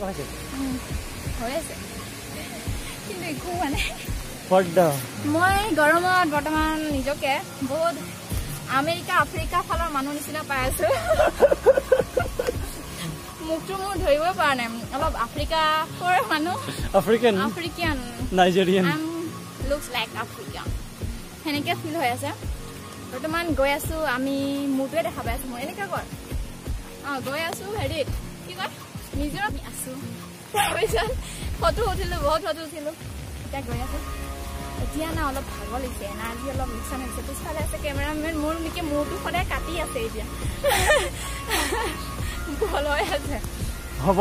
হৈছে হৈ আছে কিন্তু একো মানে মই গৰমত বৰ্তমান নিজকে বহুত আমেৰিকা আফ্ৰিকা ফালৰ মানুহ নিচিনা পাই আছো মুখটো মোৰ ধৰিব পৰা নাই অলপ আফ্ৰিকাৰ মানুহ African Nigerian looks like African সেনেকে ফিল হৈ আছে বৰ্তমান গৈ আছো আমি মুখটোৱে দেখা পাই আছো মই এনেকা কৰ গৈ আছো হেৰিত কি কয় নিজৰ আমি আছো তাৰপিছত ফটো উঠিলো বহুত ফটো উঠিলো এতিয়া গৈ আছো এতিয়া না অলপ ভাগৰ লাগিছে এনাৰ্জি অলপ লোকচান হৈছে পিছফালে আছে কেমেৰামেন মোৰ নেকি মূৰটো সদায় কাটি আছে এতিয়া ভল হৈ আছে হ'ব